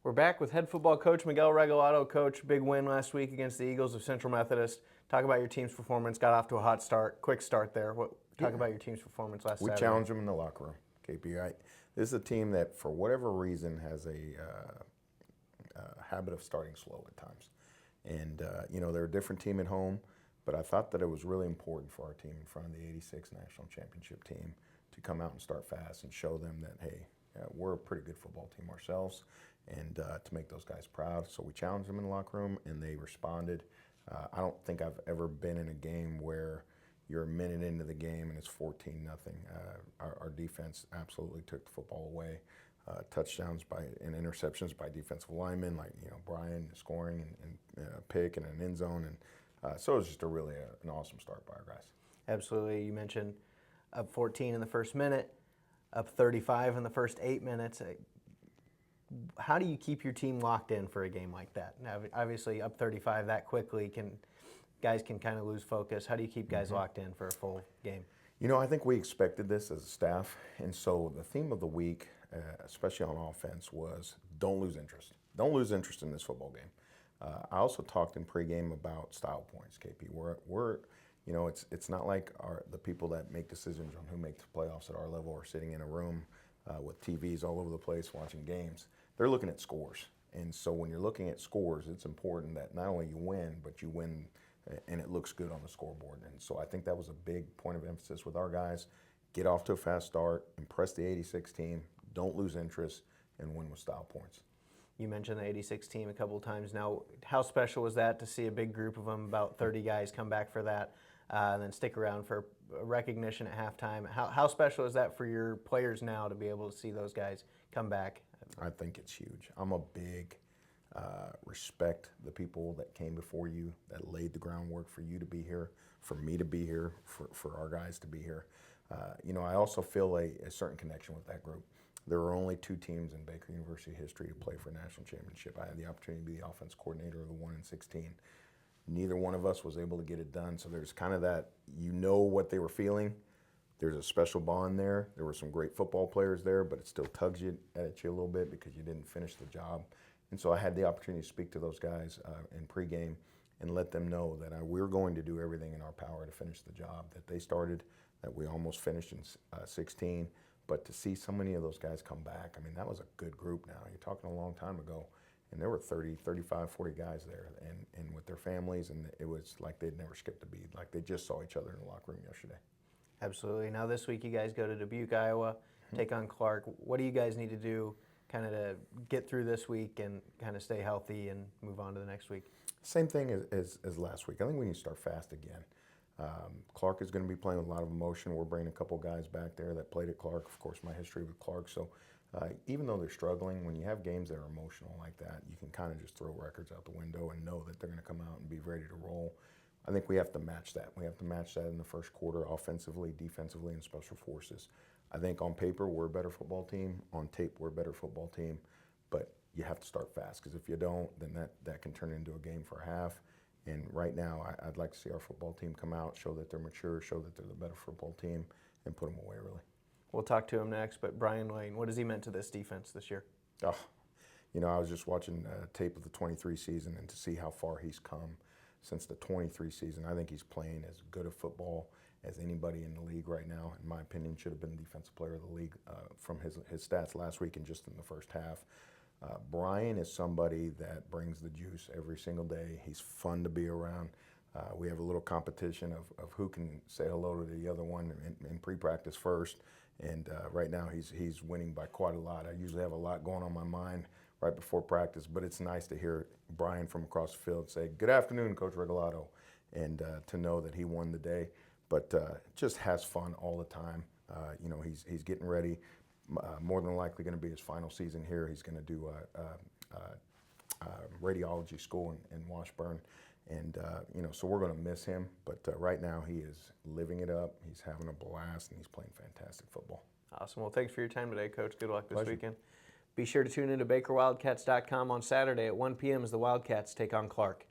We're back with head football coach Miguel Regalado. Coach, big win last week against the Eagles of Central Methodist. Talk about your team's performance. Got off to a hot start, quick start there. Talk about your team's performance last Saturday. We challenged them in the locker room, KP. This is a team that, for whatever reason, has a habit of starting slow at times. And, they're a different team at home, but I thought that it was really important for our team in front of the 86 National Championship team to come out and start fast and show them that, hey, we're a pretty good football team ourselves, and to make those guys proud. So we challenged them in the locker room, and they responded. I don't think I've ever been in a game where you're a minute into the game and it's 14-0. Our defense absolutely took the football away. Touchdowns and interceptions by defensive linemen, like Brian scoring and a pick and an end zone, and so it was just really an awesome start by our guys. Absolutely. You mentioned up 14 in the first minute, up 35 in the first 8 minutes. How do you keep your team locked in for a game like that? Now, obviously, up 35 that quickly, guys can kind of lose focus. How do you keep guys locked in for a full game? I think we expected this as a staff, and so the theme of the week, especially on offense, was don't lose interest. Don't lose interest in this football game. I also talked in pregame about style points, KP. It's not like the people that make decisions on who makes the playoffs at our level are sitting in a room with TVs all over the place watching games. They're looking at scores. And so when you're looking at scores, it's important that not only you win, but you win and it looks good on the scoreboard. And so I think that was a big point of emphasis with our guys. Get off to a fast start, impress the 86 team, don't lose interest, and win with style points. You mentioned the 86 team a couple of times now. How special was that to see a big group of them, about 30 guys, come back for that, and then stick around for recognition at halftime? How special is that for your players now to be able to see those guys come back? I think it's huge. I'm a big respect the people that came before you, that laid the groundwork for you to be here, for me to be here, for our guys to be here. I also feel a certain connection with that group. There were only 2 teams in Baker University history to play for a national championship. I had the opportunity to be the offense coordinator of the 1 and 16. Neither one of us was able to get it done, so there's kind of that, what they were feeling. There's a special bond there. There were some great football players there, but it still tugs at you a little bit because you didn't finish the job. And so I had the opportunity to speak to those guys in pregame and let them know that we're going to do everything in our power to finish the job that they started, that we almost finished in 16. But to see so many of those guys come back, that was a good group now. You're talking a long time ago. And there were 30, 35, 40 guys there and with their families, and it was like they'd never skipped a beat, like they just saw each other in the locker room yesterday. Absolutely. Now this week you guys go to Dubuque, Iowa, take on Clarke. What do you guys need to do kind of to get through this week and kind of stay healthy and move on to the next week? Same thing as last week. I think we need to start fast again. Clarke is going to be playing with a lot of emotion. We're bringing a couple guys back there that played at Clarke. Of course, my history with Clarke. So even though they're struggling, when you have games that are emotional like that, you can kind of just throw records out the window and know that they're going to come out and be ready to roll. I think we have to match that. We have to match that in the first quarter, offensively, defensively, and special forces. I think on paper, we're a better football team. On tape, we're a better football team. But you have to start fast, because if you don't, then that can turn into a game for a half. And right now, I'd like to see our football team come out, show that they're mature, show that they're the better football team, and put them away early. We'll talk to him next, but Brian Lane, what has he meant to this defense this year? I was just watching tape of the 23 season, and to see how far he's come since the 23 season, I think he's playing as good a football as anybody in the league right now. In my opinion, should have been defensive player of the league from his stats last week and just in the first half. Brian is somebody that brings the juice every single day. He's fun to be around. We have a little competition of who can say hello to the other one in pre-practice first. And right now he's winning by quite a lot. I usually have a lot going on my mind right before practice, but it's nice to hear Brian from across the field say, "Good afternoon, Coach Regalado," and to know that he won the day. But just has fun all the time. He's getting ready. More than likely going to be his final season here. He's going to do radiology school in Washburn. And, so we're going to miss him. But right now he is living it up. He's having a blast, and he's playing fantastic football. Awesome. Well, thanks for your time today, Coach. Good luck this Pleasure. weekend. Be sure to tune in to BakerWildcats.com on Saturday at 1 p.m. as the Wildcats take on Clarke.